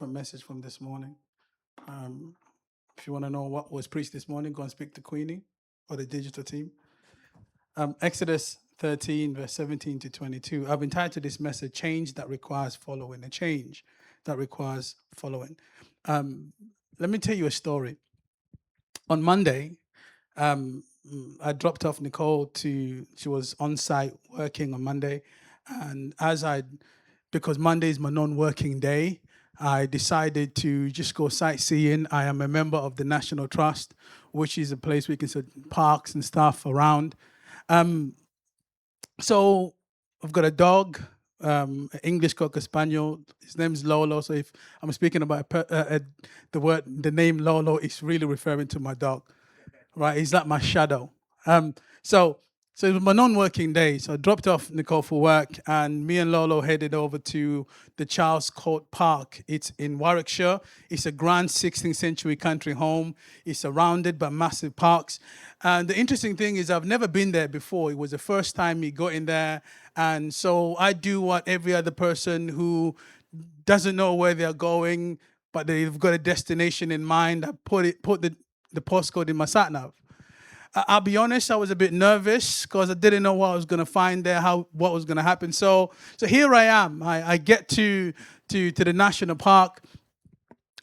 A message from this morning. Um, if you want to know what was preached this morning, go and speak to Queenie or the digital team. Exodus 13, verse 17 to 22. I've entitled this message, Change That Requires Following, a change that requires following. Um, Let me tell you a story. On Monday, I dropped off Nicole she was on site working on Monday. And because Monday is my non-working day, I decided to just go sightseeing. I am a member of the National Trust, which is a place where you can see parks and stuff around. Um, so I've got a dog, an English Cocker Spaniel. His name's Lolo. So if I'm speaking about the name Lolo is really referring to my dog, right? He's like my shadow. Um, so so it was my non-working day. So I dropped off Nicole for work, and me and Lolo headed over to the Charles Court Park. It's in Warwickshire. It's a grand 16th century country home. It's surrounded by massive parks. And the interesting thing is I've never been there before. It was the first time we got in there. And so I do what every other person who doesn't know where they're going, but they've got a destination in mind. I put the postcode in my sat nav. I'll be honest, I was a bit nervous because I didn't know what I was going to find there, what was going to happen. So here I am. I get to the national park.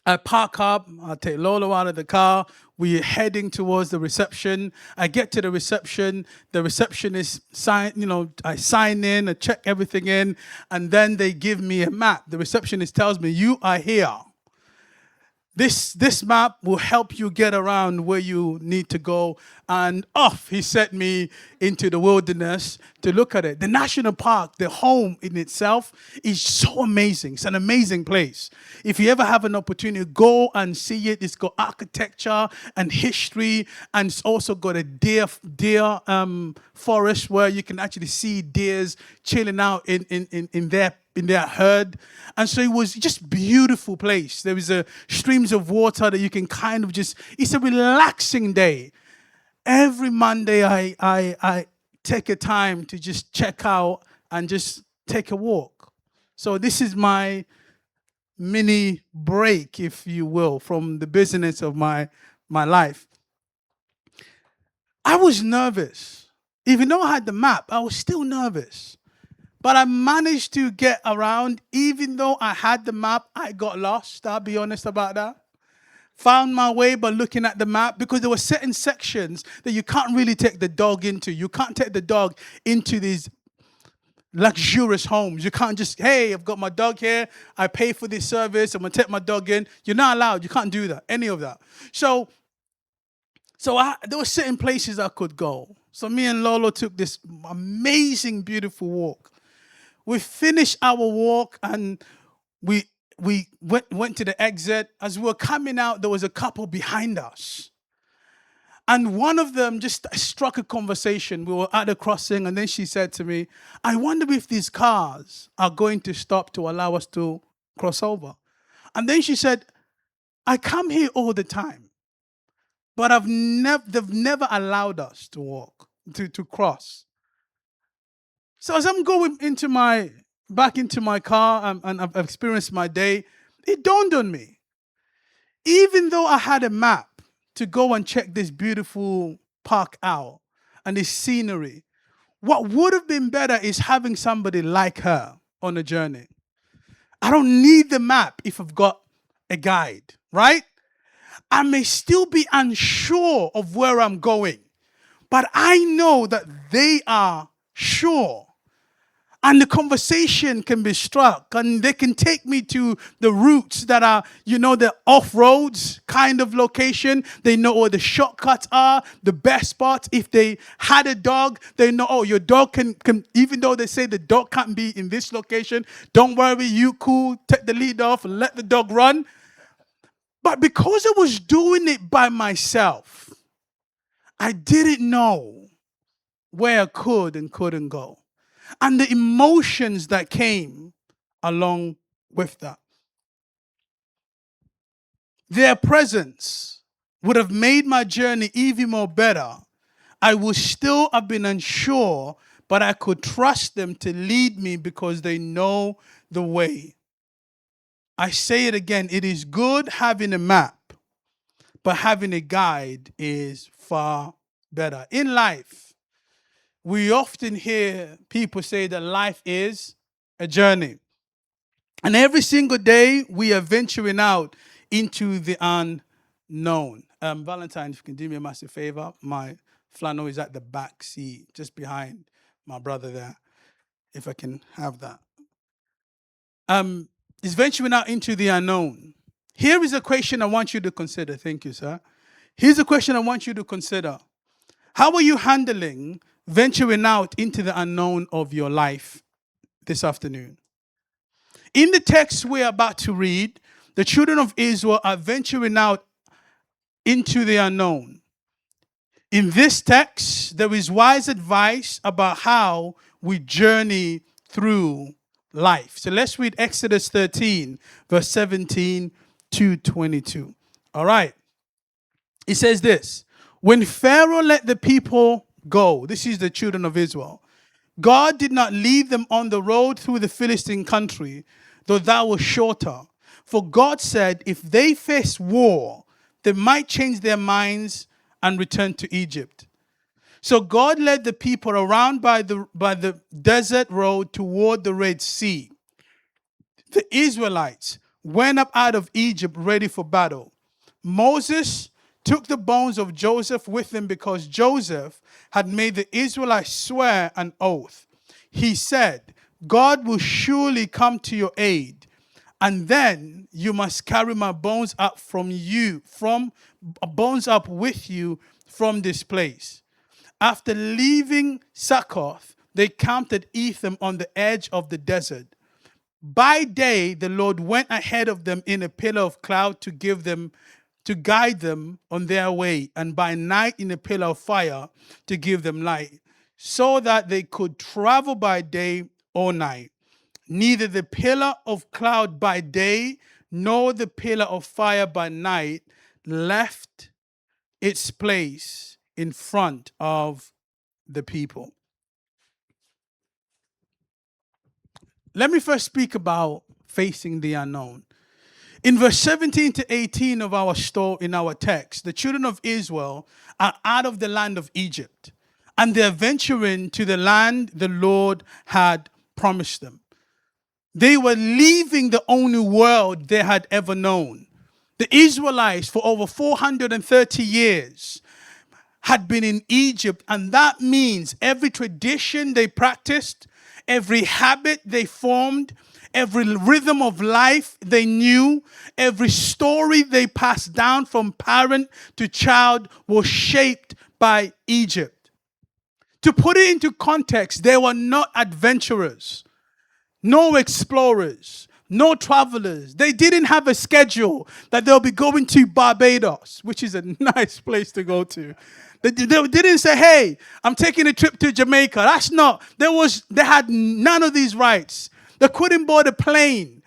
I park up. I take Lolo out of the car. We're heading towards the reception. I get to the reception. The receptionist I sign in, I check everything in, and then they give me a map. The receptionist tells me, "You are here. This map will help you get around where you need to go." And off he set me into the wilderness to look at it. The national park, the home in itself, is so amazing. It's an amazing place. If you ever have an opportunity, go and see it. It's got architecture and history, and it's also got a deer forest where you can actually see deers chilling out in their herd. And so it was just beautiful place. There was streams of water that you can kind of it's a relaxing day. Every Monday I take a time to just check out and just take a walk. So this is my mini break, if you will, from the business of my life. I was nervous. Even though I had the map, I was still nervous. But I managed to get around. Even though I had the map, I got lost. I'll be honest about that. Found my way by looking at the map because there were certain sections that you can't really take the dog into. You can't take the dog into these luxurious homes. You can't just, hey, I've got my dog here. I pay for this service. I'm going to take my dog in. You're not allowed. You can't do that, any of that. So there were certain places I could go. So me and Lolo took this amazing, beautiful walk. We finished our walk and we went to the exit. As we were coming out, there was a couple behind us. And one of them just struck a conversation. We were at a crossing, and then she said to me, "I wonder if these cars are going to stop to allow us to cross over." And then she said, "I come here all the time, but they've never allowed us to walk, to cross." So as I'm going back into my car and I've experienced my day, it dawned on me. Even though I had a map to go and check this beautiful park out and this scenery, what would have been better is having somebody like her on a journey. I don't need the map if I've got a guide, right? I may still be unsure of where I'm going, but I know that they are sure. And the conversation can be struck, and they can take me to the routes that are, the off-roads kind of location. They know where the shortcuts are, the best spots. If they had a dog, they know, oh, your dog can, even though they say the dog can't be in this location, don't worry, you cool, take the lead off and let the dog run. But because I was doing it by myself, I didn't know where I could and couldn't go, and the emotions that came along with that. Their presence would have made my journey even more better. I would still have been unsure, but I could trust them to lead me because they know the way. I say it again, it is good having a map, but having a guide is far better. In life, we often hear people say that life is a journey. And every single day, we are venturing out into the unknown. Valentine, if you can do me a massive favor, my flannel is at the back seat, just behind my brother there, if I can have that. Is venturing out into the unknown. Here is a question I want you to consider. Thank you, sir. Here's a question I want you to consider. How are you handling venturing out into the unknown of your life this afternoon? In the text we're about to read, the children of Israel are venturing out into the unknown. In this text, there is wise advice about how we journey through life. So let's read Exodus 13, verse 17 to 22. All right. It says this: when Pharaoh let the people go, this is the children of Israel, God did not lead them on the road through the Philistine country, though that was shorter. For God said if they face war, they might change their minds and return to Egypt. So God led the people around by the desert road toward the Red Sea. The Israelites went up out of Egypt ready for battle. Moses took the bones of Joseph with him because Joseph had made the Israelites swear an oath. He said, God will surely come to your aid, and then you must carry my bones up bones up with you from this place. After leaving Succoth, they camped at Etham on the edge of the desert. By day, the Lord went ahead of them in a pillar of cloud to guide them on their way, and by night in a pillar of fire to give them light, so that they could travel by day or night. Neither the pillar of cloud by day nor the pillar of fire by night left its place in front of the people. Let me first speak about facing the unknown. In verse 17 to 18 of our story, in our text, the children of Israel are out of the land of Egypt, and they're venturing to the land the Lord had promised them. They were leaving the only world they had ever known. The Israelites, for over 430 years, had been in Egypt, and that means every tradition they practiced, every habit they formed, every rhythm of life they knew, every story they passed down from parent to child was shaped by Egypt. To put it into context, they were not adventurers, no explorers, no travelers. They didn't have a schedule that they'll be going to Barbados, which is a nice place to go to. They didn't say, hey, I'm taking a trip to Jamaica. That's not. They had none of these rights. They couldn't board a plane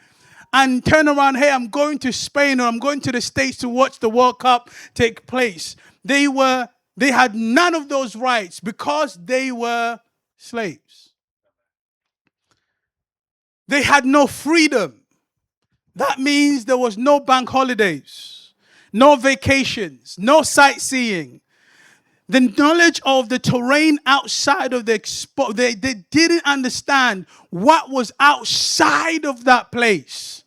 and turn around, hey, I'm going to Spain or I'm going to the States to watch the World Cup take place. They had none of those rights because they were slaves. They had no freedom. That means there was no bank holidays, no vacations, no sightseeing. The knowledge of the terrain outside of they didn't understand what was outside of that place,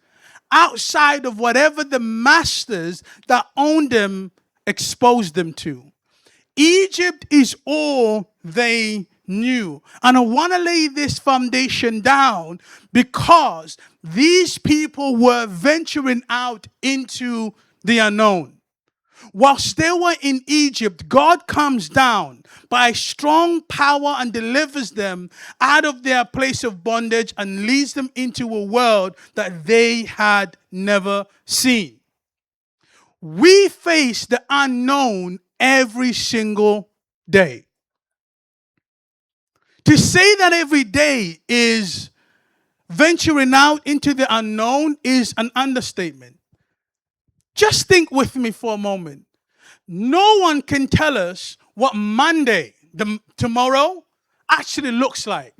outside of whatever the masters that owned them exposed them to. Egypt is all they knew. And I want to lay this foundation down because these people were venturing out into the unknown. Whilst they were in Egypt, God comes down by strong power and delivers them out of their place of bondage and leads them into a world that they had never seen. We face the unknown every single day. To say that every day is venturing out into the unknown is an understatement. Just think with me for a moment. No one can tell us what Monday, tomorrow, actually looks like.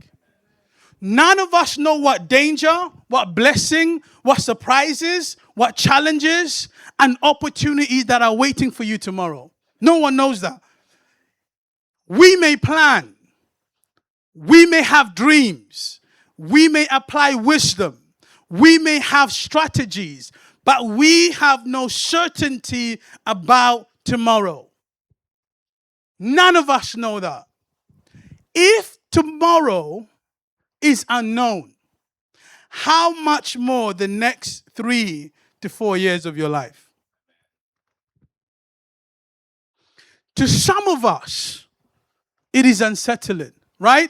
None of us know what danger, what blessing, what surprises, what challenges, and opportunities that are waiting for you tomorrow. No one knows that. We may plan, we may have dreams, we may apply wisdom, we may have strategies, but we have no certainty about tomorrow. None of us know that. If tomorrow is unknown, how much more the next 3 to 4 years of your life? To some of us, it is unsettling, right?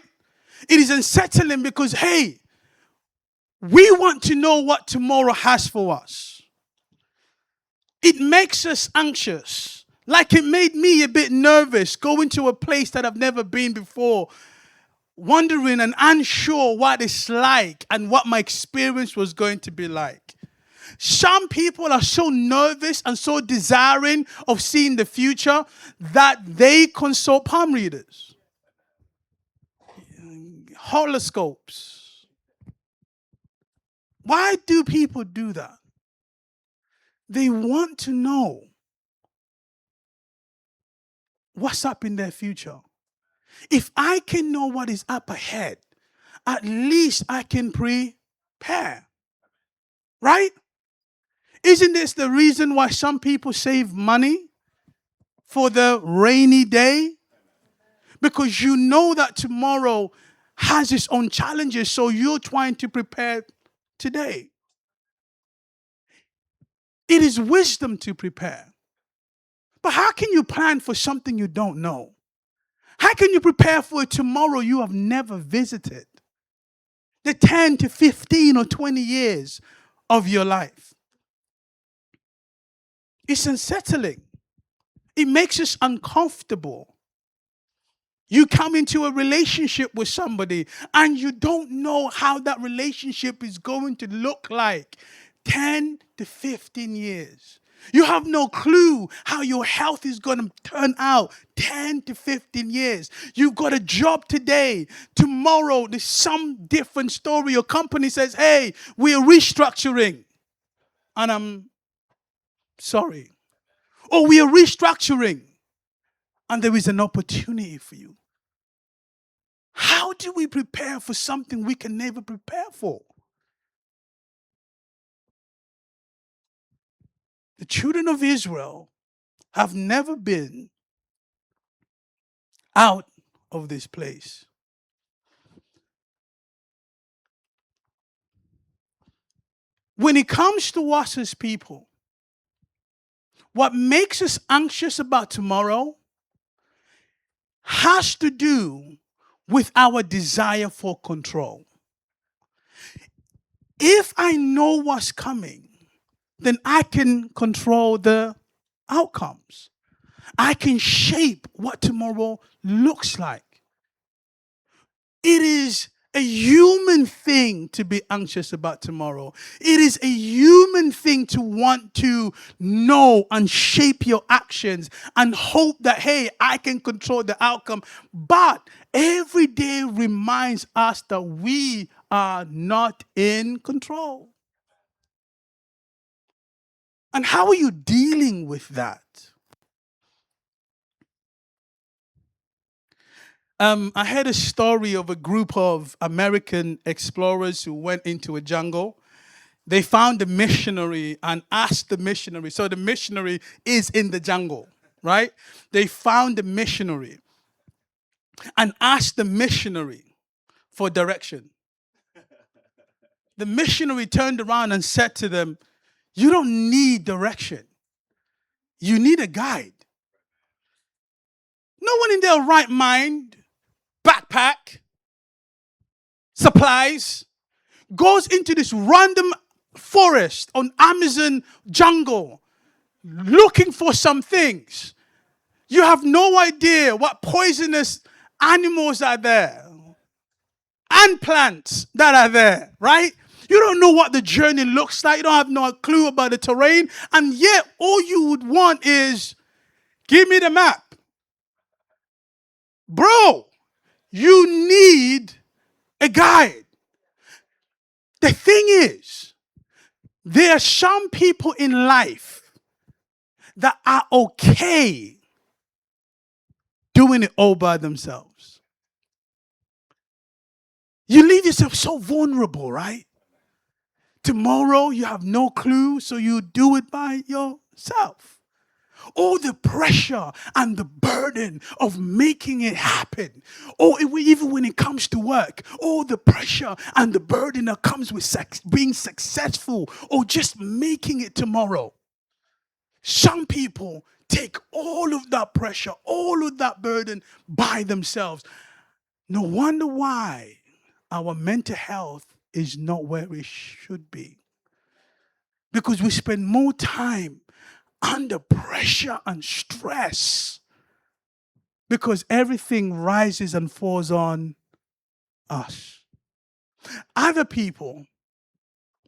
It is unsettling because, hey, we want to know what tomorrow has for us. It makes us anxious. Like it made me a bit nervous going to a place that I've never been before, wondering and unsure what it's like and what my experience was going to be like. Some people are so nervous and so desiring of seeing the future that they consult palm readers, horoscopes. Why do people do that? They want to know what's up in their future. If I can know what is up ahead, at least I can prepare. Right? Isn't this the reason why some people save money for the rainy day? Because you know that tomorrow has its own challenges, so you're trying to prepare today. It is wisdom to prepare. But how can you plan for something you don't know? How can you prepare for a tomorrow you have never visited? The 10 to 15 or 20 years of your life. It's unsettling. It makes us uncomfortable. You come into a relationship with somebody and you don't know how that relationship is going to look like 10 to 15 years. You have no clue how your health is going to turn out 10 to 15 years. You've got a job today. Tomorrow, there's some different story. Your company says, hey, we're restructuring. And I'm sorry. Or we are restructuring. And there is an opportunity for you. How do we prepare for something we can never prepare for? The children of Israel have never been out of this place. When it comes to us as people, what makes us anxious about tomorrow has to do with our desire for control. If I know what's coming, then I can control the outcomes. I can shape what tomorrow looks like. It is a human thing to be anxious about tomorrow. It is a human thing to want to know and shape your actions and hope that, hey, I can control the outcome. But every day reminds us that we are not in control. And how are you dealing with that? I heard a story of a group of American explorers who went into a jungle. They found a missionary and asked the missionary. So the missionary is in the jungle, right? They found the missionary and asked the missionary for direction. The missionary turned around and said to them, you don't need direction. You need a guide. No one in their right mind, backpack, supplies, goes into this random forest on Amazon jungle looking for some things. You have no idea what poisonous animals are there and plants that are there, right? You don't know what the journey looks like. You don't have no clue about the terrain. And yet all you would want is, give me the map. Bro, you need a guide. The thing is, there are some people in life that are okay doing it all by themselves. You leave yourself so vulnerable, right? Tomorrow you have no clue, so you do it by yourself. All the pressure and the burden of making it happen, or even when it comes to work, all the pressure and the burden that comes with being successful or just making it tomorrow. Some people take all of that pressure, all of that burden by themselves. No wonder why our mental health is not where it should be. Because we spend more time under pressure and stress because everything rises and falls on us. Other people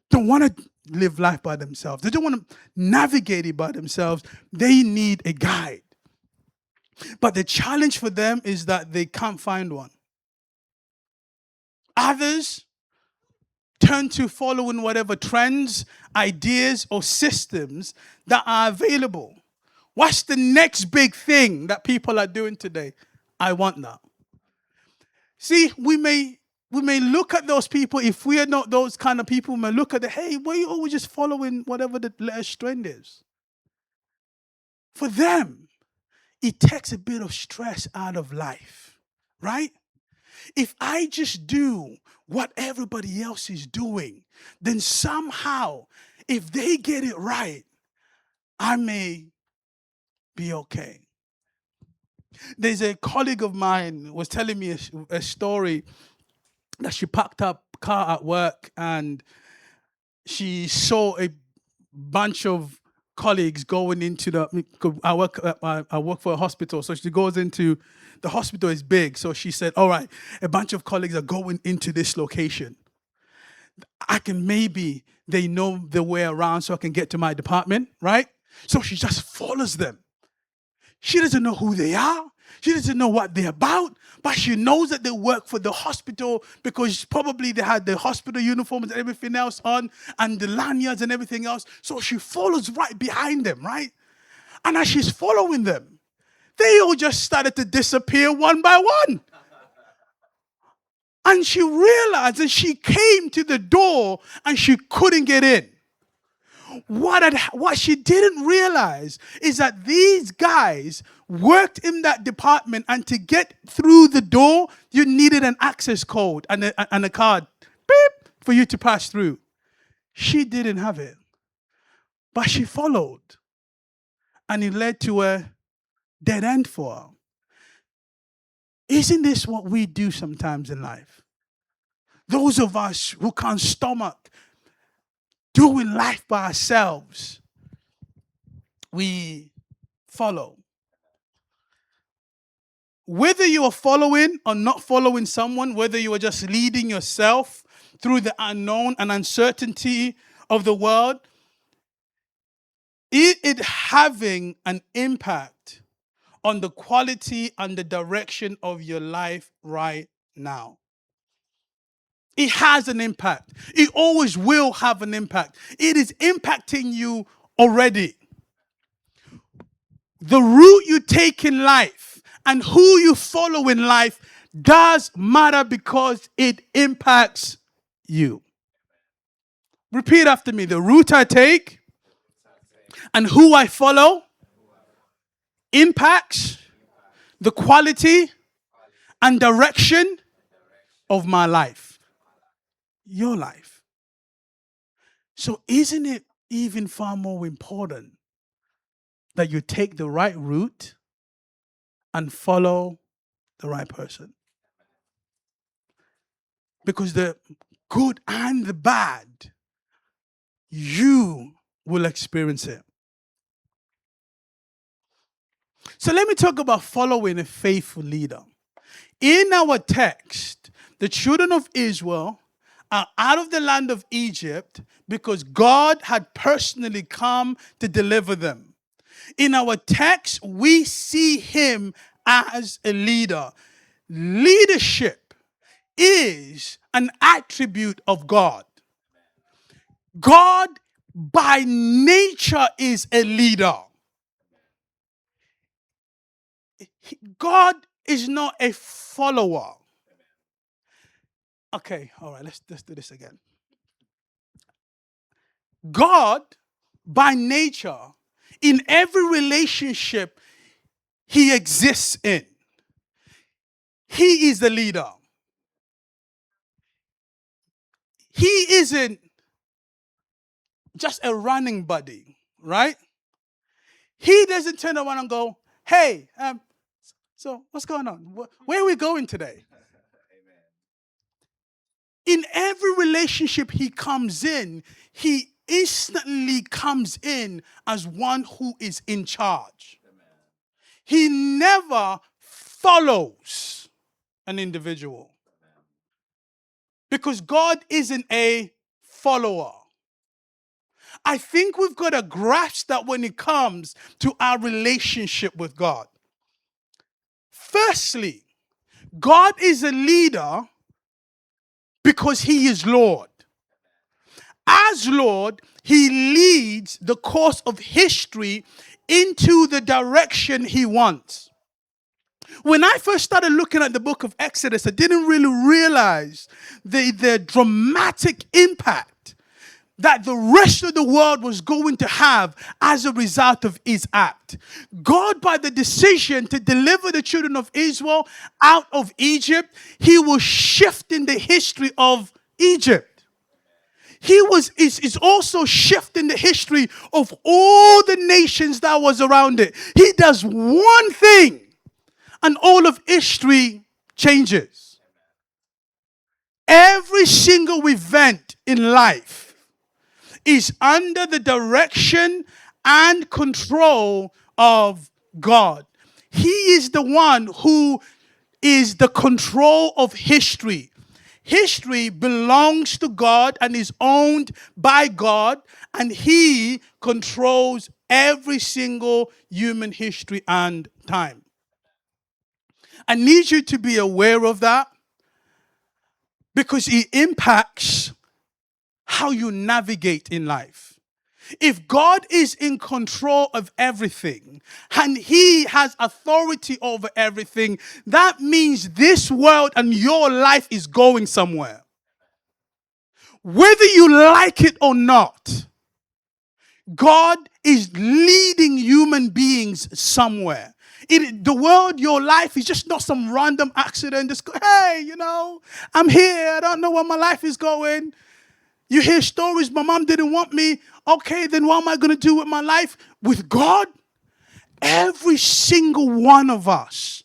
don't want to live life by themselves. They don't want to navigate it by themselves. They need a guide. But the challenge for them is that they can't find one. Others turn to following whatever trends, ideas, or systems that are available. What's the next big thing that people are doing today? I want that. See, we may look at those people, if we are not those kind of people, we may look at the, hey, why are you always just following whatever the latest trend is? For them, it takes a bit of stress out of life, right? If I just do what everybody else is doing, then somehow, if they get it right, I may be okay. There's a colleague of mine was telling me a story that she packed up car at work and she saw a bunch of colleagues going into I work for a hospital, so she goes into the hospital is big, so she said, all right, a bunch of colleagues are going into this location. I can maybe they know the way around so I can get to my department, right? So she just follows them. She doesn't know who they are. She doesn't know what they're about, but she knows that they work for the hospital because probably they had the hospital uniforms and everything else on and the lanyards and everything else. So she follows right behind them, right? And as she's following them, they all just started to disappear one by one. And she realized that she came to the door and she couldn't get in. What she didn't realize is that these guys worked in that department, and to get through the door, you needed an access code and a card, beep, for you to pass through. She didn't have it, but she followed, and it led to a dead end for her. Isn't this what we do sometimes in life? Those of us who can't stomach doing life by ourselves, we follow. Whether you are following or not following someone, whether you are just leading yourself through the unknown and uncertainty of the world, it having an impact on the quality and the direction of your life right now. It has an impact. It always will have an impact. It is impacting you already. The route you take in life and who you follow in life does matter because it impacts you. Repeat after me. The route I take and who I follow impacts the quality and direction of my life. Your life. So isn't it even far more important that you take the right route and follow the right person? Because the good and the bad, you will experience it. So let me talk about following a faithful leader. In our text, the children of Israel are out of the land of Egypt because God had personally come to deliver them. In our text, we see him as a leader. Leadership is an attribute of God. God by nature is a leader. God is not a follower. Okay, all right, let's do this again. God by nature, in every relationship he exists in, he is the leader. He isn't just a running buddy, right? He doesn't turn around and go, hey, so what's going on? Where are we going today? In every relationship he comes in, he instantly comes in as one who is in charge. He never follows an individual because God isn't a follower. I think we've got to grasp that when it comes to our relationship with God. Firstly, God is a leader because he is Lord. As Lord, he leads the course of history into the direction he wants. When I first started looking at the book of Exodus, I didn't really realize the dramatic impact that the rest of the world was going to have as a result of his act. God, by the decision to deliver the children of Israel out of Egypt, he was shifting the history of Egypt. He is also shifting the history of all the nations that was around it. He does one thing and all of history changes. Every single event in life is under the direction and control of God. He is the one who is the control of history. History belongs to God and is owned by God, and he controls every single human history and time. I need you to be aware of that because it impacts how you navigate in life. If God is in control of everything and he has authority over everything, that means this world and your life is going somewhere. Whether you like it or not, God is leading human beings somewhere. The world, your life is just not some random accident. Just go, hey, I'm here. I don't know where my life is going. You hear stories, my mom didn't want me. Okay, then what am I going to do with my life? With God, every single one of us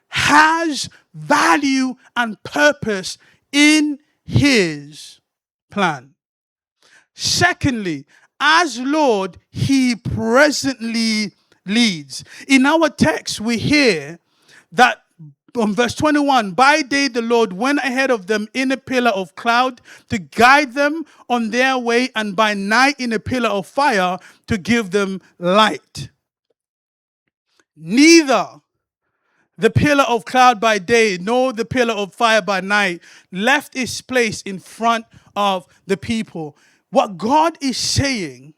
has value and purpose in his plan. Secondly, as Lord, he presently leads. In our text, we hear that on verse 21, by day the Lord went ahead of them in a pillar of cloud to guide them on their way, and by night in a pillar of fire to give them light. Neither the pillar of cloud by day nor the pillar of fire by night left its place in front of the people. What God is saying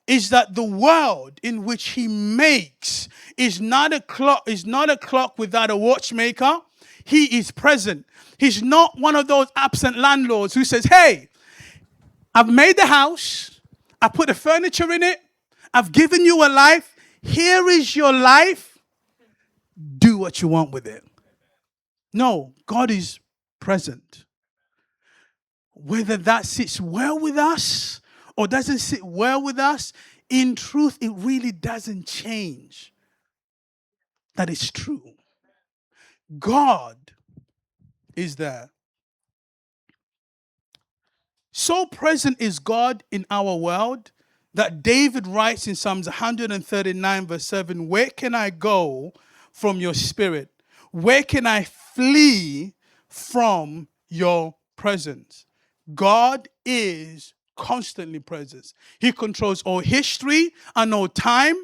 is that the world in which he makes is not a clock without a watchmaker. He is present. He's not one of those absent landlords who says, hey, I've made the house, I put the furniture in it, I've given you a life, here is your life, do what you want with it. No, God is present. Whether that sits well with us or doesn't sit well with us, in truth, it really doesn't change. That is true. God is there. So present is God in our world that David writes in Psalms 139 verse 7, where can I go from your spirit? Where can I flee from your presence? God is constantly present. He controls all history and all time.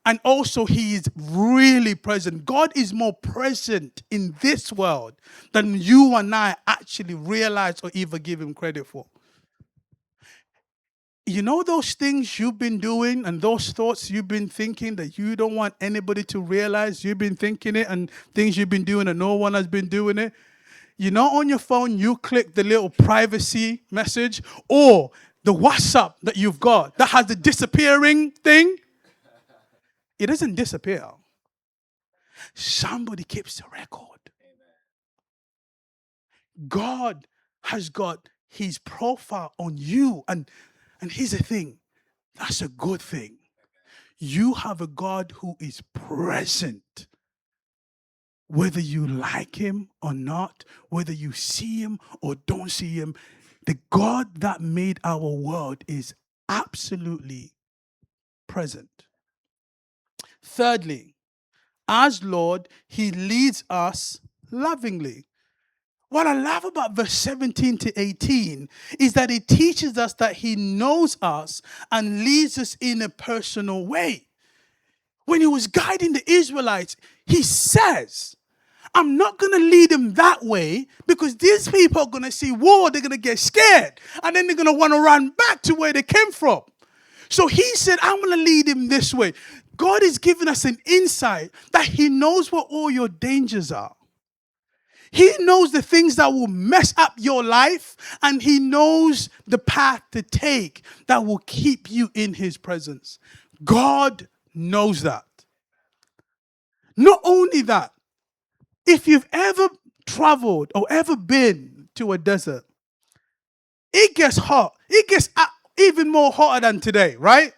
And also he is really present. God is more present in this world than you and I actually realize or even give him credit for. You know those things you've been doing and those thoughts you've been thinking that you don't want anybody to realize you've been thinking it, and things you've been doing and no one has been doing it? You know, on your phone, you click the little privacy message or the WhatsApp that you've got that has the disappearing thing. It doesn't disappear. Somebody keeps the record. God has got his profile on you. And here's the thing, that's a good thing. You have a God who is present. Whether you like him or not, whether you see him or don't see him, the God that made our world is absolutely present. Thirdly, as Lord, he leads us lovingly. What I love about verse 17 to 18 is that it teaches us that he knows us and leads us in a personal way. When he was guiding the Israelites, he says, I'm not going to lead them that way because these people are going to see war, they're going to get scared, and then they're going to want to run back to where they came from. So he said, I'm going to lead him this way. God is giving us an insight that he knows what all your dangers are. He knows the things that will mess up your life, and he knows the path to take that will keep you in his presence. God knows that. Not only that, if you've ever traveled or ever been to a desert, it gets hot. It gets even more hotter than today, right?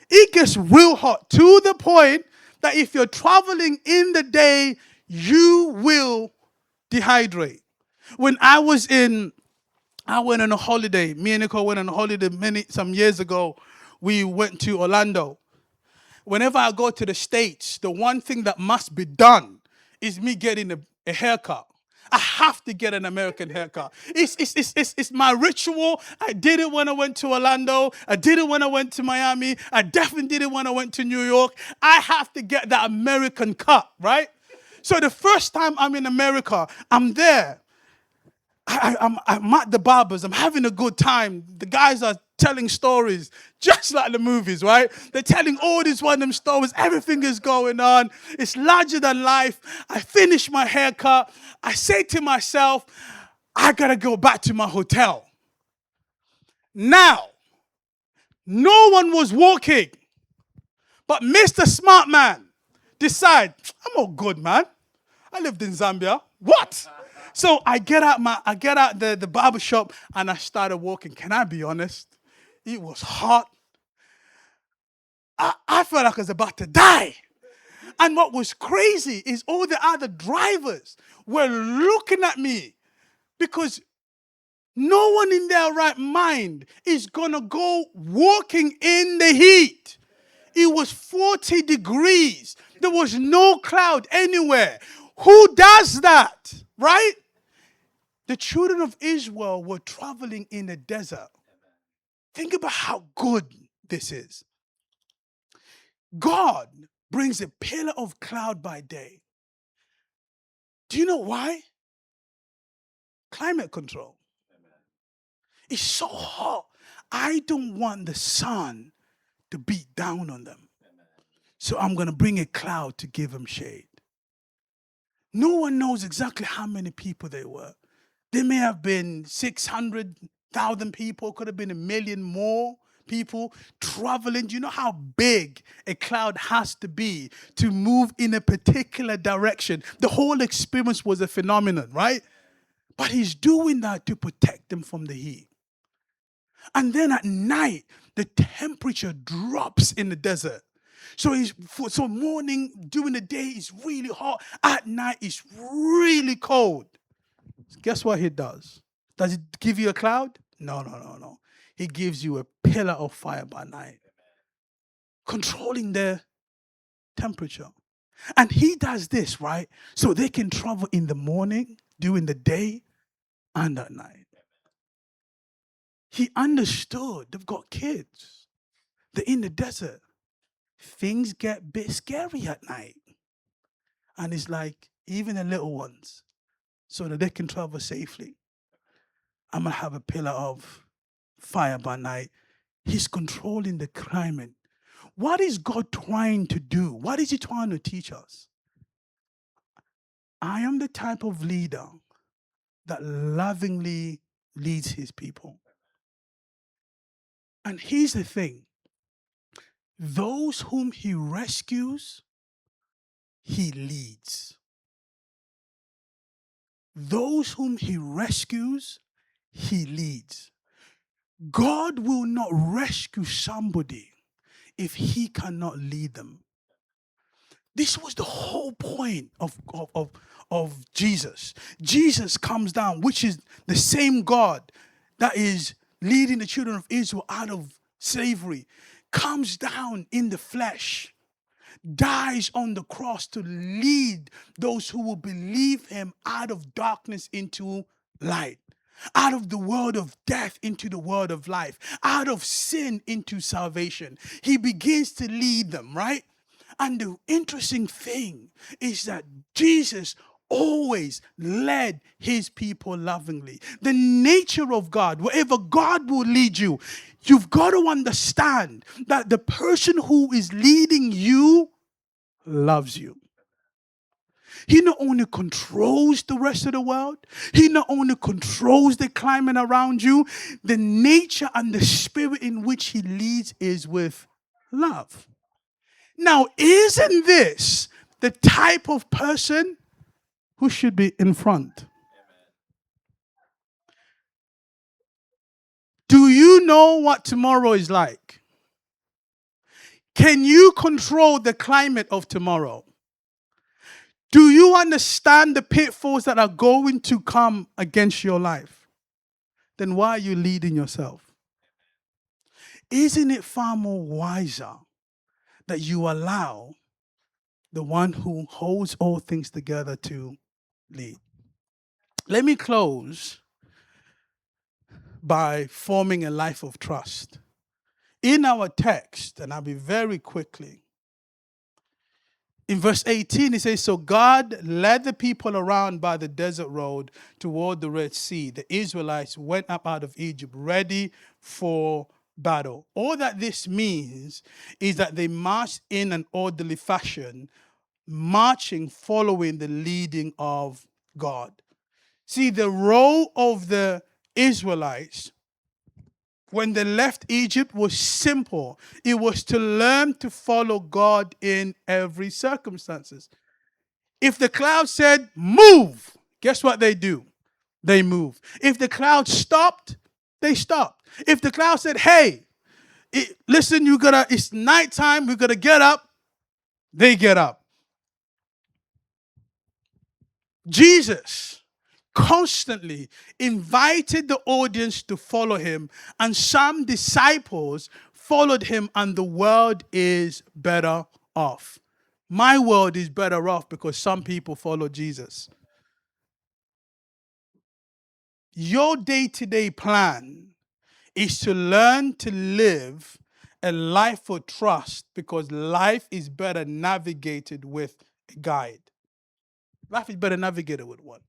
It gets real hot to the point that if you're traveling in the day, you will dehydrate. When I went on a holiday. Me and Nicole went on a holiday some years ago. We went to Orlando. Whenever I go to the States, the one thing that must be done is me getting a haircut. I have to get an American haircut. It's my ritual. I did it when I went to Orlando. I did it when I went to Miami. I definitely did it when I went to New York. I have to get that American cut, right? So the first time I'm in America, I'm there. I'm at the barbers. I'm having a good time. The guys are telling stories just like the movies, right? They're telling all these random stories. Everything is going on. It's larger than life. I finish my haircut. I say to myself, I got to go back to my hotel. Now, no one was walking, but Mr. Smart Man decide, I'm all good, man. I lived in Zambia. What? So I get out the barber shop and I started walking. Can I be honest? It was hot. I felt like I was about to die. And what was crazy is all the other drivers were looking at me because no one in their right mind is going to go walking in the heat. It was 40 degrees. There was no cloud anywhere. Who does that, right? The children of Israel were traveling in the desert. Think about how good this is. God brings a pillar of cloud by day. Do you know why? Climate control. It's so hot. I don't want the sun to beat down on them. So I'm going to bring a cloud to give them shade. No one knows exactly how many people they were. There may have been 600,000 people, could have been 1 million more people traveling. Do you know how big a cloud has to be to move in a particular direction? The whole experience was a phenomenon, right? But he's doing that to protect them from the heat. And then at night, the temperature drops in the desert. So morning, during the day, it's really hot. At night, it's really cold. Guess what he does? Does it give you a cloud? No. He gives you a pillar of fire by night, controlling the temperature. And he does this, right? So they can travel in the morning, during the day, and at night. He understood. They've got kids. They're in the desert. Things get a bit scary at night. And it's like, even the little ones, so that they can travel safely, I'm going to have a pillar of fire by night He's controlling the climate. What is God trying to do? What is He trying to teach us? I am the type of leader that lovingly leads his people. And here's the thing, those whom he rescues, he leads. Those whom he rescues, he leads. God will not rescue somebody if he cannot lead them. This was the whole point of Jesus. Jesus comes down, which is the same God that is leading the children of Israel out of slavery, comes down in the flesh, dies on the cross to lead those who will believe him out of darkness into light, out of the world of death into the world of life, out of sin into salvation. He begins to lead them, right? And the interesting thing is that Jesus always led his people lovingly. The nature of God, wherever God will lead you, you've got to understand that the person who is leading you loves you. He not only controls the rest of the world, he not only controls the climate around you, the nature and the spirit in which he leads is with love. Now, isn't this the type of person who should be in front? Do you know what tomorrow is like? Can you control the climate of tomorrow? Do you understand the pitfalls that are going to come against your life? Then why are you leading yourself? Isn't it far more wiser that you allow the one who holds all things together to lead? Let me close by forming a life of trust. In our text, and I'll be very quickly, in verse 18, it says, so God led the people around by the desert road toward the Red Sea. The Israelites went up out of Egypt ready for battle. All that this means is that they marched in an orderly fashion, marching, following the leading of God. See, the role of the Israelites when they left Egypt was simple. It was to learn to follow God in every circumstances. If the cloud said, move, guess what they do? They move. If the cloud stopped, they stopped. If the cloud said, hey, listen, it's nighttime, we gotta get up, they get up. Jesus constantly invited the audience to follow him, and some disciples followed him, and the world is better off. My world is better off because some people follow Jesus. Your day-to-day plan is to learn to live a life of trust, because life is better navigated with a guide. Life is better navigated with one.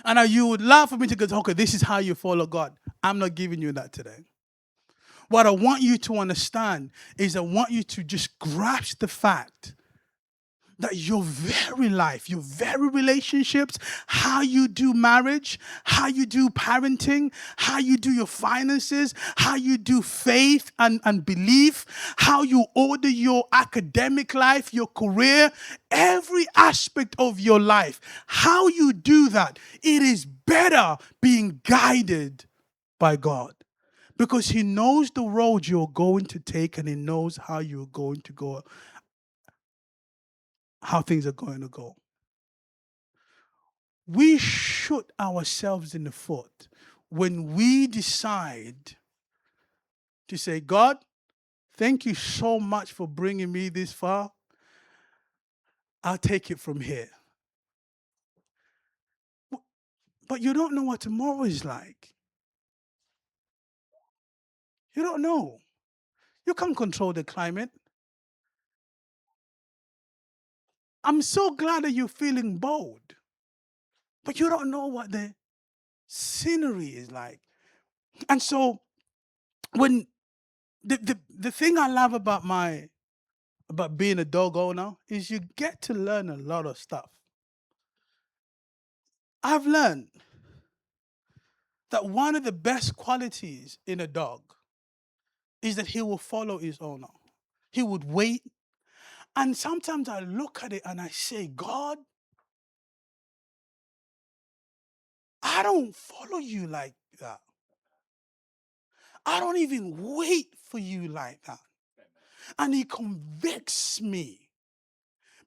And now you would love for me to go, okay, this is how you follow God. I'm not giving you that today. What I want you to understand is I want you to just grasp the fact that your very life, your very relationships, how you do marriage, how you do parenting, how you do your finances, how you do faith and belief, how you order your academic life, your career, every aspect of your life, how you do that, it is better being guided by God. Because he knows the road you're going to take, and he knows how you're going to go, how things are going to go. We shoot ourselves in the foot when we decide to say, God, thank you so much for bringing me this far. I'll take it from here. But you don't know what tomorrow is like. You don't know. You can't control the climate. I'm so glad that you're feeling bold. But you don't know what the scenery is like. And so when the thing I love about being a dog owner is you get to learn a lot of stuff. I've learned that one of the best qualities in a dog is that he will follow his owner. He would wait. And sometimes I look at it and I say, God, I don't follow you like that. I don't even wait for you like that. And he convicts me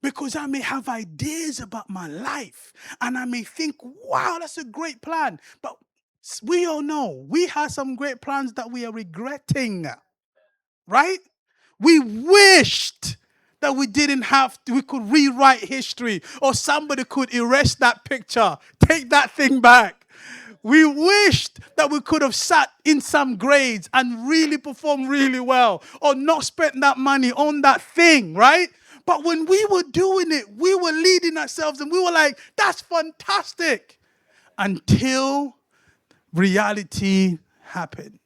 because I may have ideas about my life and I may think, wow, that's a great plan. But we all know we have some great plans that we are regretting, right? We wished that we didn't have to, we could rewrite history or somebody could erase that picture, take that thing back. We wished that we could have sat in some grades and really performed really well or not spent that money on that thing, right? But when we were doing it, we were leading ourselves and we were like, that's fantastic. Until reality happened.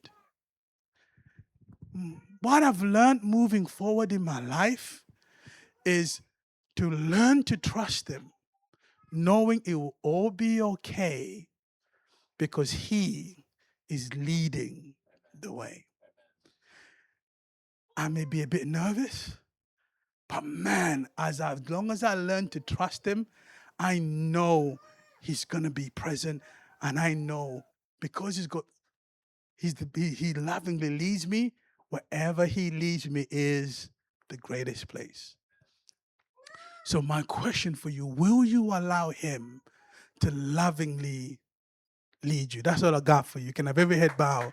What I've learned moving forward in my life is to learn to trust Him, knowing it will all be okay because He is leading the way. I may be a bit nervous, but man, as long as I learn to trust Him, I know He's gonna be present, and I know because He lovingly leads me. Wherever He leads me is the greatest place. So my question for you, will you allow Him to lovingly lead you? That's all I got for you. Can I have every head bowed?